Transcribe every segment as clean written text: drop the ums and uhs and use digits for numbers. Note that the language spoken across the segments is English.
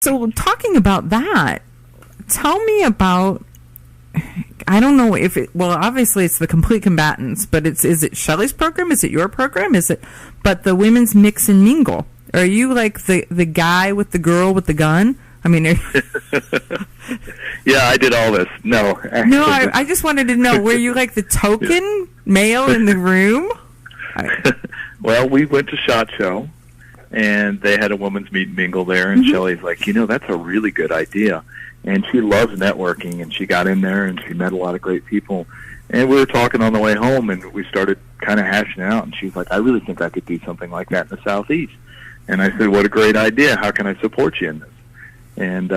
So talking about that, tell me about, I don't know if it, well, obviously it's the Complete Combatants, but is it Shelley's program? Is it your program? But the women's Mix and Mingle. Are you like the guy with the girl with the gun? I mean, yeah, I did all this. No. No, I just wanted to know, were you like the token male in the room? Well, we went to SHOT Show, and they had a women's meet and mingle there, and Shelley's like, that's a really good idea. And she loves networking, and she got in there, and she met a lot of great people. And we were talking on the way home, and we started kind of hashing out, and she's like, I really think I could do something like that in the Southeast. And I said, what a great idea. How can I support you in this? And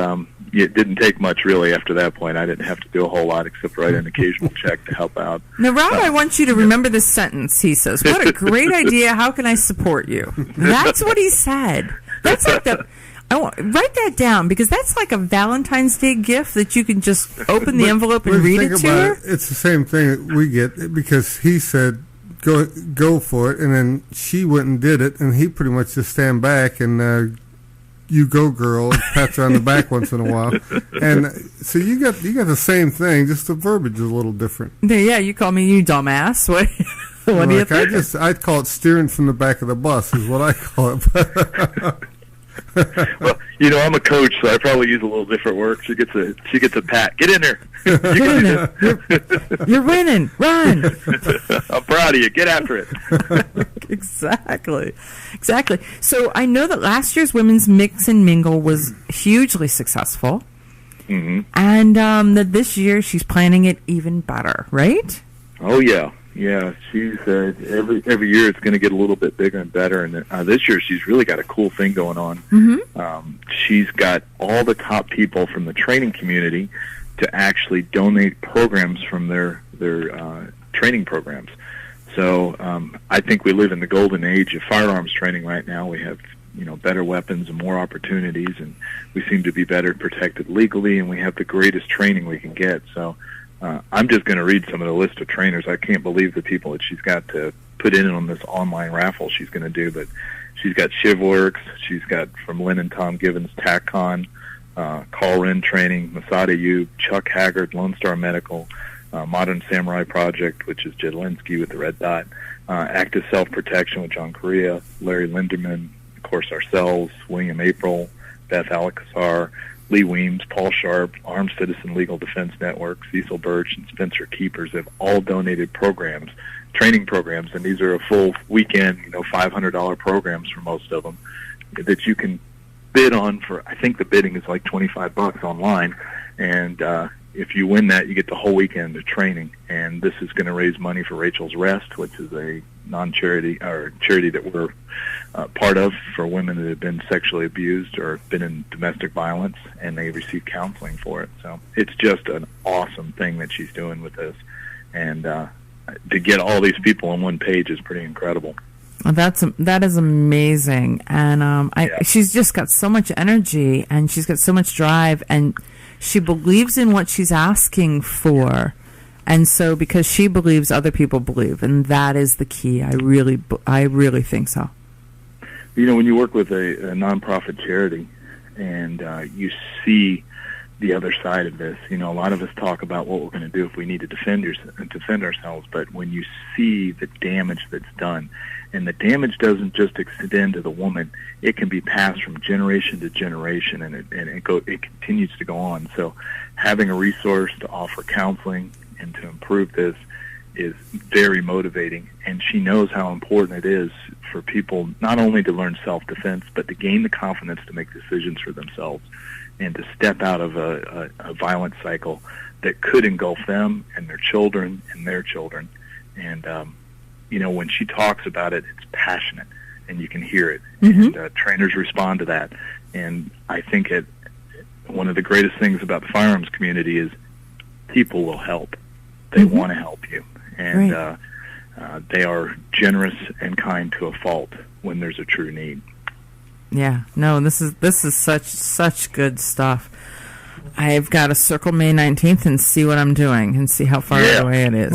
it didn't take much, really, after that point. I didn't have to do a whole lot except write an occasional check to help out. Now, Rob, I want you to remember this sentence. He says, what a great idea. How can I support you? That's what he said. That's like write that down, because that's like a Valentine's Day gift that you can just open the envelope and read it to her. It's the same thing that we get, because he said, go for it, and then she went and did it, and he pretty much just stand back and you go, girl, and pats her on the back once in a while. And so you got the same thing, just the verbiage is a little different. Yeah, you call me you dumbass. What do you think? I'd call it steering from the back of the bus is what I call it. Well, I'm a coach, so I probably use a little different work. She gets a pat. Get in there. Get in there. You're winning. Run. I'm proud of you. Get after it. Exactly. So I know that last year's Women's Mix and Mingle was hugely successful, and that this year she's planning it even better, right? Oh yeah. Yeah, she's every year it's going to get a little bit bigger and better, and this year she's really got a cool thing going on. She's got all the top people from the training community to actually donate programs from their training programs. So I think we live in the golden age of firearms training right now. We have better weapons and more opportunities, and we seem to be better protected legally, and we have the greatest training we can get. So I'm just going to read some of the list of trainers. I can't believe the people that she's got to put in on this online raffle she's going to do. But she's got ShivWorks. She's got from Lynn and Tom Gibbons, TACCON, Call Rin Training, Massad Ayoob, Chuck Haggard, Lone Star Medical, Modern Samurai Project, which is Jedlinski with the red dot, Active Self-Protection with John Correa, Larry Linderman, of course ourselves, William April, Beth Alcazar, Lee Weems, Paul Sharp, Armed Citizen Legal Defense Network, Cecil Birch, and Spencer Keepers have all donated programs, training programs, and these are a full weekend, $500 programs for most of them that you can bid on for. I think the bidding is like $25 online, and if you win that, you get the whole weekend of training. And this is going to raise money for Racheal's Rest, which is a non-charity or charity that we're part of for women that have been sexually abused or been in domestic violence, and they receive counseling for it. So it's just an awesome thing that she's doing with this, and to get all these people on one page is pretty incredible. Well, that is amazing, and she's just got so much energy, and she's got so much drive, and she believes in what she's asking for. And so because she believes, other people believe, and that is the key. I really think so. When you work with a nonprofit charity and you see the other side of this, a lot of us talk about what we're going to do if we need to defend ourselves, but when you see the damage that's done, and the damage doesn't just extend to the woman, it can be passed from generation to generation, and it continues to go on. So having a resource to offer counseling and to improve this is very motivating, and she knows how important it is for people not only to learn self-defense, but to gain the confidence to make decisions for themselves and to step out of a violent cycle that could engulf them and their children and their children. And when she talks about it, it's passionate, and you can hear it. And trainers respond to that. And I think one of the greatest things about the firearms community is people will help. They want to help you, and they are generous and kind to a fault when there's a true need. Yeah, no, this is such good stuff. I've got to circle May 19th and see what I'm doing and see how far away it is.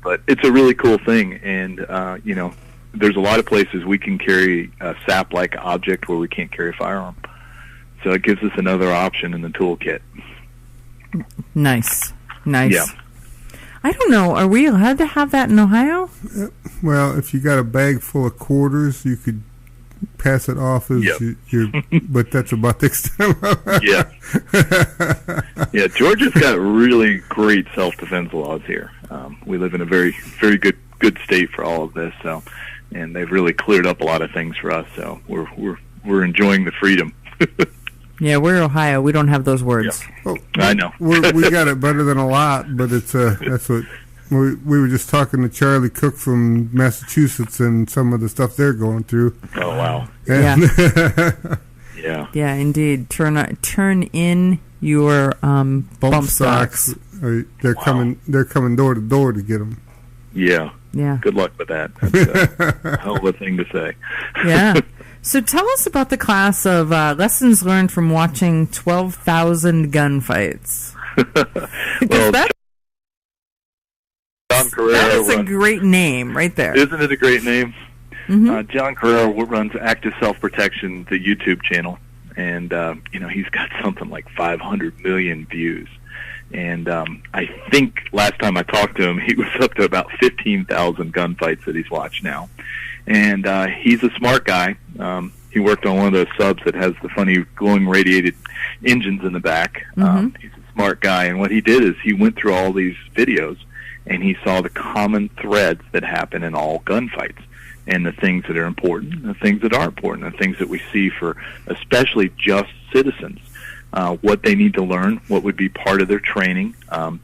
But it's a really cool thing, and there's a lot of places we can carry a sap-like object where we can't carry a firearm. So it gives us another option in the toolkit. Nice. Yeah. I don't know. Are we allowed to have that in Ohio? Well, if you got a bag full of quarters, you could pass it off as but that's about the extent of it. Yeah, Georgia's got really great self-defense laws here. We live in a very, very good state for all of this, and they've really cleared up a lot of things for us. So we're enjoying the freedom. Yeah, we're Ohio. We don't have those words. Yeah. Oh, I know. We got it better than a lot, but it's that's what we were just talking to Charlie Cook from Massachusetts and some of the stuff they're going through. Oh wow! Yeah, yeah, indeed. Turn in your bump stocks. They're coming door to door to get them. Yeah. Good luck with that. That's a hell of a thing to say. Yeah. So tell us about the class of lessons learned from watching 12,000 gunfights. Well, John Carrera that is a great name right there. Isn't it a great name? John Carrera runs Active Self-Protection, the YouTube channel, and he's got something like 500 million views. And I think last time I talked to him, he was up to about 15,000 gunfights that he's watched now. And he's a smart guy. He worked on one of those subs that has the funny glowing radiated engines in the back. He's a smart guy. And what he did is he went through all these videos, and he saw the common threads that happen in all gunfights, and the things that are important, and the things that aren't important, the things that we see for especially just citizens. What they need to learn, what would be part of their training,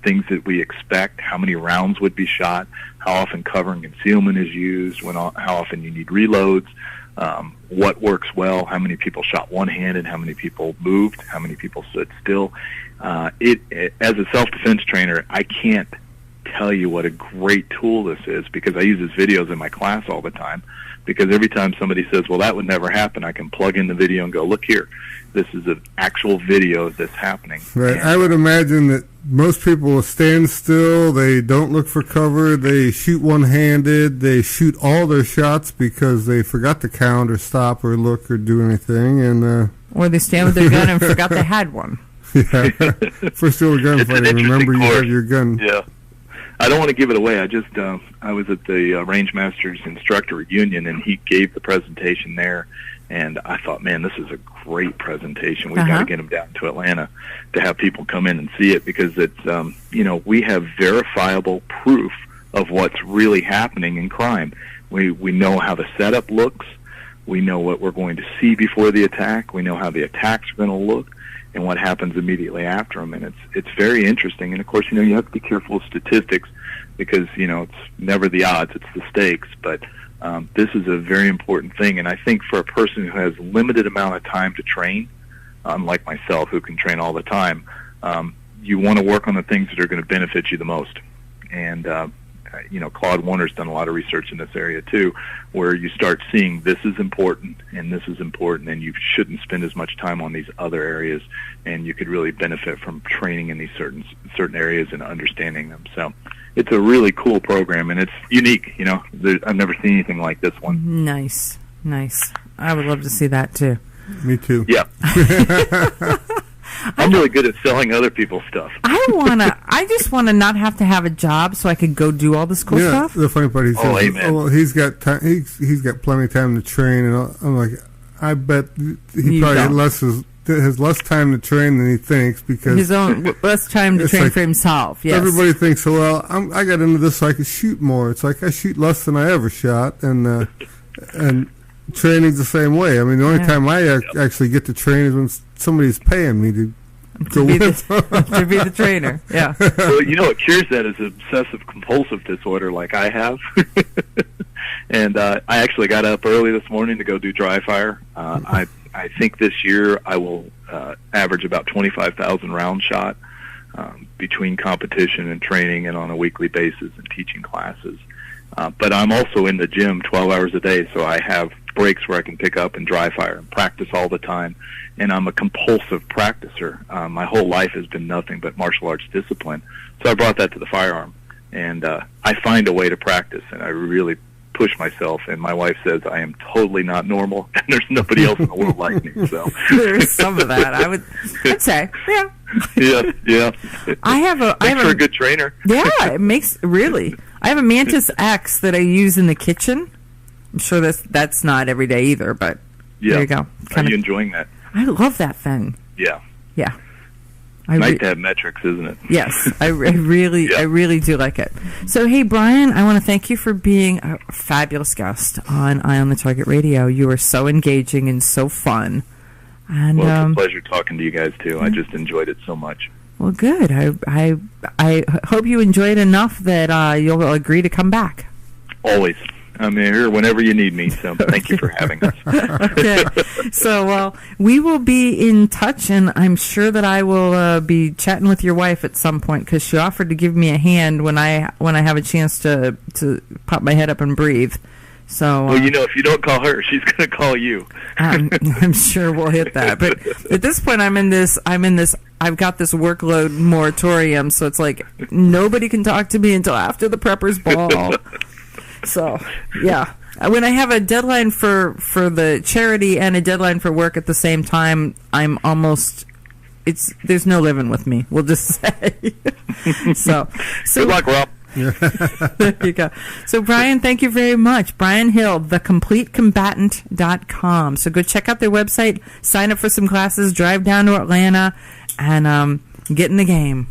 things that we expect, how many rounds would be shot, how often cover and concealment is used, how often you need reloads, what works well, how many people shot one-handed, how many people moved, how many people stood still. As a self-defense trainer, I can't tell you what a great tool this is, because I use his videos in my class all the time. Because every time somebody says, well, that would never happen, I can plug in the video and go, look here, this is an actual video of this happening. Right. And I would imagine that most people will stand still, they don't look for cover, they shoot one-handed, they shoot all their shots because they forgot to count or stop or look or do anything. And or they stand with their gun and forgot they had one. Yeah. First rule of gunfighting, remember you have your gun. Yeah. I don't want to give it away. I was at the Range Masters Instructor Reunion, and he gave the presentation there, and I thought, man, this is a great presentation. We've got to get him down to Atlanta to have people come in and see it, because it's, we have verifiable proof of what's really happening in crime. We know how the setup looks. We know what we're going to see before the attack. We know how the attacks are going to look, and what happens immediately after them. And it's very interesting. And of course, you have to be careful of statistics, because it's never the odds, it's the stakes. But this is a very important thing. And I think for a person who has limited amount of time to train, unlike myself who can train all the time, you want to work on the things that are going to benefit you the most. And Claude Warner's done a lot of research in this area too, where you start seeing this is important and this is important, and you shouldn't spend as much time on these other areas, and you could really benefit from training in these certain areas and understanding them. So it's a really cool program, and it's unique. I've never seen anything like this one. Nice. I would love to see that too. Me too. Yeah. I'm really good at selling other people's stuff. I just wanna not have to have a job so I could go do all this cool stuff. The funny part, he says, amen. well, he's got time. He's got plenty of time to train, and I'm like, I bet he probably has less time to train than he thinks, because his own less time to train for himself. Yes. Everybody thinks, well, I got into this so I could shoot more. It's like I shoot less than I ever shot, and training's the same way. I mean, the only time I actually get to train is when somebody's paying me to be the trainer. Yeah. Well, what cures that is obsessive compulsive disorder, like I have. And I actually got up early this morning to go do dry fire. I think this year I will average about 25,000 rounds shot between competition and training and on a weekly basis and teaching classes. But I'm also in the gym 12 hours a day, so I have breaks where I can pick up and dry fire and practice all the time. And I'm a compulsive practicer. My whole life has been nothing but martial arts discipline. So I brought that to the firearm. and I find a way to practice, and I really push myself. And my wife says I am totally not normal, and there's nobody else in the world like me. So there's some of that. I'd say, yeah. Yeah. I have a good trainer. Yeah, it makes really. I have a Mantis X that I use in the kitchen. I'm sure that's not every day either, but there you go. Are you enjoying that? I love that thing. Yeah. Yeah. Nice to have metrics, isn't it? Yes, I really do like it. So, hey, Brian, I want to thank you for being a fabulous guest on Eye on the Target Radio. You are so engaging and so fun. And, well, it's a pleasure talking to you guys, too. I just enjoyed it so much. Well, good. I hope you enjoy it enough that you'll agree to come back. Always. I'm here whenever you need me, so thank you for having us. Okay. So, well, we will be in touch, and I'm sure that I will be chatting with your wife at some point, because she offered to give me a hand when I have a chance to pop my head up and breathe. So, well, if you don't call her, she's going to call you. I'm sure we'll hit that. But at this point, I've got this workload moratorium, so it's like nobody can talk to me until after the Preppers Ball. So, yeah. When I have a deadline for the charity and a deadline for work at the same time, I'm almost... there's no living with me, we'll just say. So good luck, Rob. There you go. So, Brian, thank you very much. Brian Hill, thecompletecombatant.com. So go check out their website, sign up for some classes, drive down to Atlanta, and get in the game.